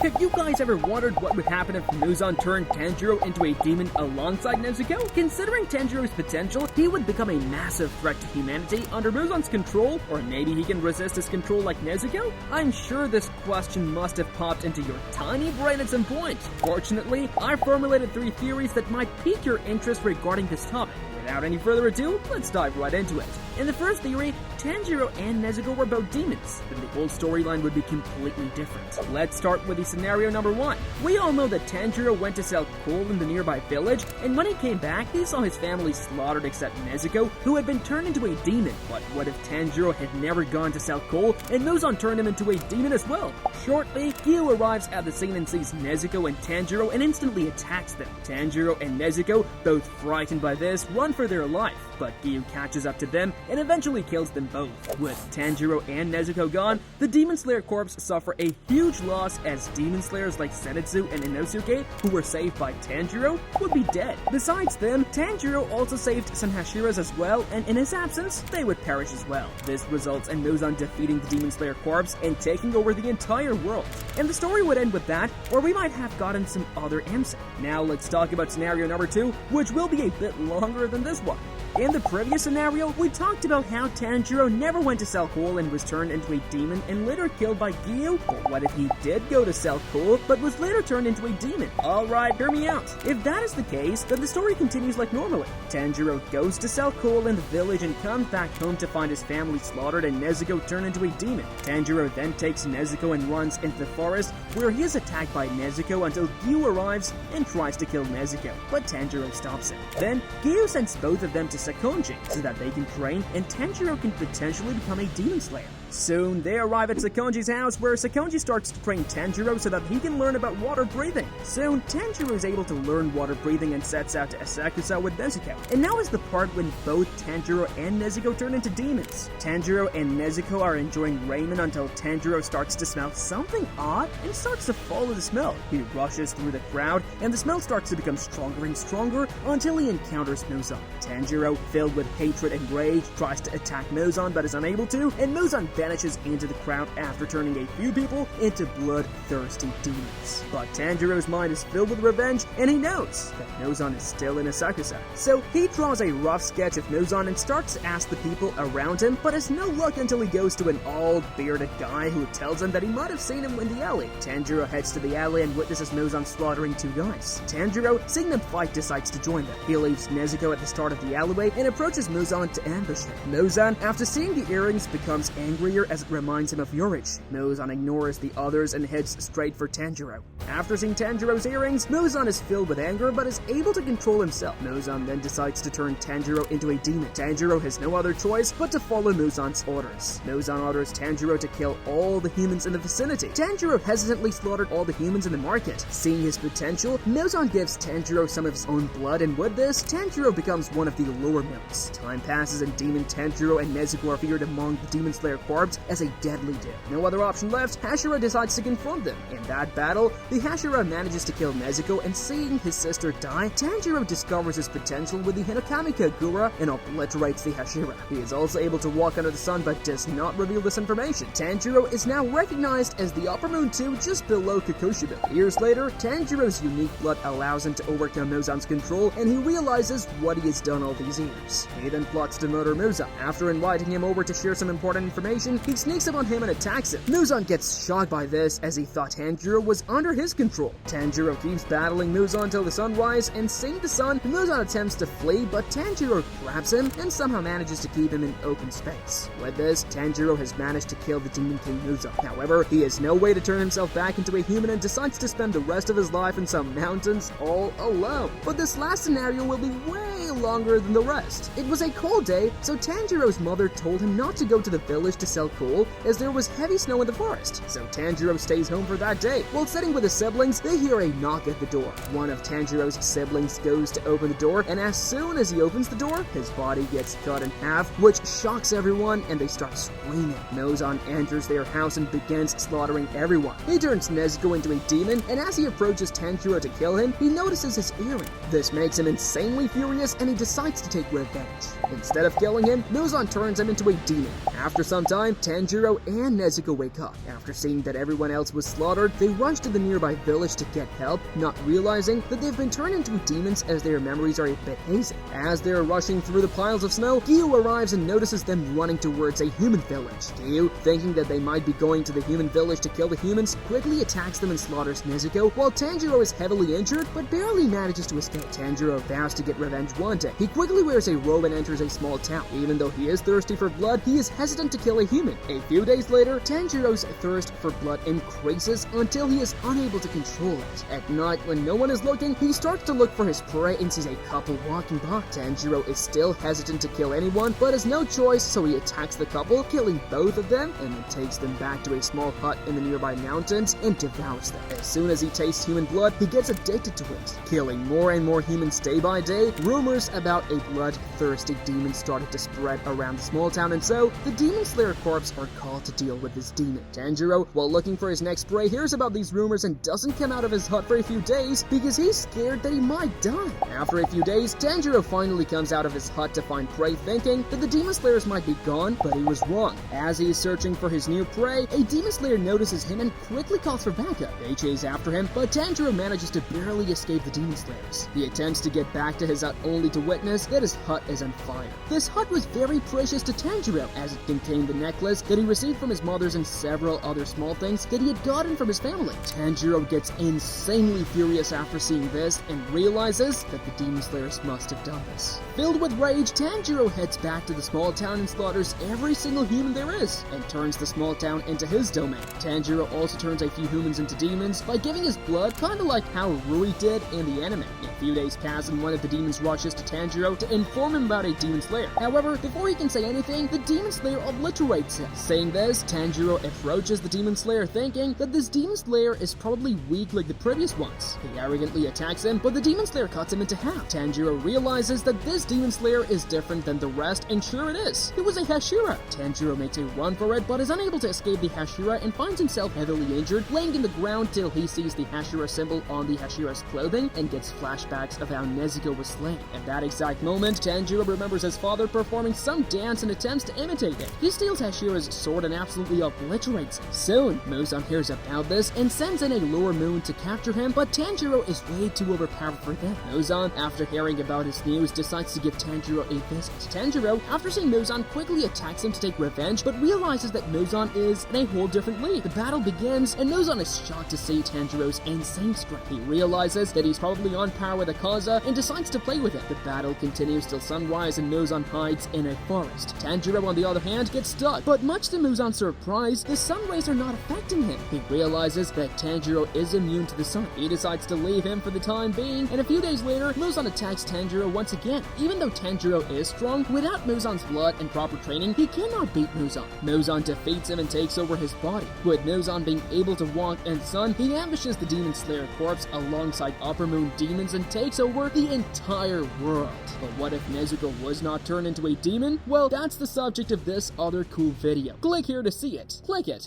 Have you guys ever wondered what would happen if Muzan turned Tanjiro into a demon alongside Nezuko? Considering Tanjiro's potential, he would become a massive threat to humanity under Muzan's control, or maybe he can resist his control like Nezuko? I'm sure this question must have popped into your tiny brain at some point. Fortunately, I formulated 3 theories that might pique your interest regarding this topic. Without any further ado, let's dive right into it. In the first theory, Tanjiro and Nezuko were both demons, then the whole storyline would be completely different. Let's start with the scenario number 1. We all know that Tanjiro went to sell coal in the nearby village, and when he came back, he saw his family slaughtered except Nezuko, who had been turned into a demon. But what if Tanjiro had never gone to sell coal, and Muzan turned him into a demon as well? Shortly, Gyu arrives at the scene and sees Nezuko and Tanjiro and instantly attacks them. Tanjiro and Nezuko, both frightened by this, run for their life, but Gyu catches up to them and eventually kills them both. With Tanjiro and Nezuko gone, the Demon Slayer Corps suffer a huge loss as Demon Slayers like Zenitsu and Inosuke, who were saved by Tanjiro, would be dead. Besides them, Tanjiro also saved some Hashiras as well, and in his absence, they would perish as well. This results in Muzan defeating the Demon Slayer Corps and taking over the entire world. And the story would end with that, or we might have gotten some other answer. Now let's talk about scenario number 2, which will be a bit longer than this one. In the previous scenario, we talked about how Tanjiro never went to sell coal and was turned into a demon and later killed by Gyu. But what if he did go to sell coal, but was later turned into a demon? Alright, hear me out. If that is the case, then the story continues like normally. Tanjiro goes to sell coal in the village and comes back home to find his family slaughtered and Nezuko turned into a demon. Tanjiro then takes Nezuko and runs into the forest, where he is attacked by Nezuko until Gyu arrives and tries to kill Nezuko, but Tanjiro stops him. Then, Gyu sends both of them to Sakonji so that they can train and Tanjiro can potentially become a demon slayer. Soon, they arrive at Sakonji's house where Sakonji starts to train Tanjiro so that he can learn about water breathing. Soon, Tanjiro is able to learn water breathing and sets out to Asakusa with Nezuko. And now is the part when both Tanjiro and Nezuko turn into demons. Tanjiro and Nezuko are enjoying ramen until Tanjiro starts to smell something odd and starts to follow the smell. He rushes through the crowd and the smell starts to become stronger and stronger until he encounters Muzan. Tanjiro, filled with hatred and rage, tries to attack Muzan but is unable to, and Muzan vanishes into the crowd after turning a few people into bloodthirsty demons. But Tanjiro's mind is filled with revenge, and he knows that Muzan is still in Asakusa. So he draws a rough sketch of Muzan and starts to ask the people around him, but has no luck until he goes to an old bearded guy who tells him that he might have seen him in the alley. Tanjiro heads to the alley and witnesses Muzan slaughtering 2 guys. Tanjiro, seeing them fight, decides to join them. He leaves Nezuko at the start of the alleyway and approaches Muzan to ambush him. Muzan, after seeing the earrings, becomes angrier as it reminds him of Yorich. Muzan ignores the others and heads straight for Tanjiro. After seeing Tanjiro's earrings, Muzan is filled with anger but is able to control himself. Muzan then decides to turn Tanjiro into a demon. Tanjiro has no other choice but to follow Muzan's orders. Muzan orders Tanjiro to kill all the humans in the vicinity. Tanjiro hesitantly slaughtered all the humans in the market. Seeing his potential, Muzan gives Tanjiro some of his own blood, and with this, Tanjiro becomes one of the lower males. Time passes and Demon Tanjiro and Nezuko are feared among the Demon Slayer Corps as a deadly dead. No other option left, Hashira decides to confront them. In that battle, the Hashira manages to kill Nezuko, and seeing his sister die, Tanjiro discovers his potential with the Hinokami Kagura and obliterates the Hashira. He is also able to walk under the sun but does not reveal this information. Tanjiro is now recognized as the Upper Moon 2 just below Kakushiba. Years later, Tanjiro's unique blood allows him to overcome Muzan's control, and he realizes what he has done all these years. He then plots to murder Muzan. After inviting him over to share some important information, he sneaks up on him and attacks him. Muzan gets shocked by this as he thought Tanjiro was under his control. Tanjiro keeps battling Muzan till the sunrise, and seeing the sun, Muzan attempts to flee, but Tanjiro grabs him and somehow manages to keep him in open space. With this, Tanjiro has managed to kill the Demon King Muzan. However, he has no way to turn himself back into a human and decides to spend the rest of his life in some mountains all alone. But this last scenario will be way longer than the rest. It was a cold day, so Tanjiro's mother told him not to go to the village to sell coal as there was heavy snow in the forest. So Tanjiro stays home for that day. While sitting with his siblings, they hear a knock at the door. One of Tanjiro's siblings goes to open the door, and as soon as he opens the door, his body gets cut in half, which shocks everyone, and they start screaming. Nozan enters their house and begins slaughtering everyone. He turns Nezuko into a demon, and as he approaches Tanjiro to kill him, he notices his earring. This makes him insanely furious, and he decides to take revenge. Instead of killing him, Nozan turns him into a demon. After some time, Tanjiro and Nezuko wake up. After seeing that everyone else was slaughtered, they rush to the nearby village to get help, not realizing that they've been turned into demons as their memories are a bit hazy. As they're rushing through the piles of snow, Gyu arrives and notices them running towards a human village. Gyu, thinking that they might be going to the human village to kill the humans, quickly attacks them and slaughters Nezuko, while Tanjiro is heavily injured but barely manages to escape. Tanjiro vows to get revenge one day. He quickly wears a robe and enters a small town. Even though he is thirsty for blood, he is hesitant to kill a human. A few days later, Tanjiro's thirst for blood increases until he is unable to control it. At night, when no one is looking, he starts to look for his prey and sees a couple walking by. Tanjiro is still hesitant to kill anyone, but has no choice, so he attacks the couple, killing both of them, and then takes them back to a small hut in the nearby mountains and devours them. As soon as he tastes human blood, he gets addicted to it. Killing more and more humans day by day, rumors about a bloodthirsty demon started to spread around the small town, and so the Demon Slayer Corps are called to deal with this demon. Tanjiro, while looking for his next prey, hears about these rumors and doesn't come out of his hut for a few days because he's scared that he might die. After a few days, Tanjiro finally comes out of his hut to find prey, thinking that the Demon Slayers might be gone, but he was wrong. As he is searching for his new prey, a Demon Slayer notices him and quickly calls for backup. They chase after him, but Tanjiro manages to barely escape the Demon Slayers. He attempts to get back to his hut only to witness that his hut is on fire. This hut was very precious to Tanjiro, as it contained the necklace that he received from his mother's and several other small things that he had gotten from his family. Tanjiro gets insanely furious after seeing this and realizes that the Demon Slayers must have done this. Filled with rage, Tanjiro heads back to the small town and slaughters every single human there is, and turns the small town into his domain. Tanjiro also turns a few humans into demons by giving his blood, kinda like how Rui did in the anime. A few days pass and one of the demons rushes to Tanjiro to inform him about a Demon Slayer. However, before he can say anything, the Demon Slayer obliterates him. Saying this, Tanjiro approaches the Demon Slayer thinking that this Demon Slayer is probably weak like the previous ones. He arrogantly attacks him, but the Demon Slayer cuts him into half. Tanjiro realizes that this Demon Slayer is different than the rest, and sure it is. It was a Hashira. Tanjiro makes a run for it, but is unable to escape the Hashira and finds himself heavily injured, laying in the ground till he sees the Hashira symbol on the Hashira's clothing and gets flashbacks of how Nezuko was slain. At that exact moment, Tanjiro remembers his father performing some dance and attempts to imitate it. He steals Hashira's sword and absolutely obliterates him. Soon, Muzan hears about this and sends in a lower moon to capture him, but Tanjiro is way too overpowered for them. Muzan, after hearing about his news, decides to give Tanjiro a visit. Tanjiro, after seeing Muzan, quickly attacks him to take revenge, but realizes that Muzan is in a whole different league. The battle begins, and Muzan is shocked to see Tanjiro's insane strength. He realizes that he's probably on par with Akaza and decides to play with it. The battle continues till sunrise and Muzan hides in a forest. Tanjiro, on the other hand, gets stuck, but much to Muzan's surprise, the sun rays are not affecting him. He realizes that Tanjiro is immune to the sun. He decides to leave him for the time being, and a few days later, Muzan attacks Tanjiro once again. Even though Tanjiro is strong, without Muzan's blood and proper training, he cannot beat Muzan. Muzan defeats him and takes over his body. With Muzan being able to walk in the sun, he ambushes the Demon Slayer Corps alongside Upper Moon demons and takes over the entire world. But what if Nezuko was not turned into a demon? Well, that's the subject of this other cool video. Click here to see it. Click it.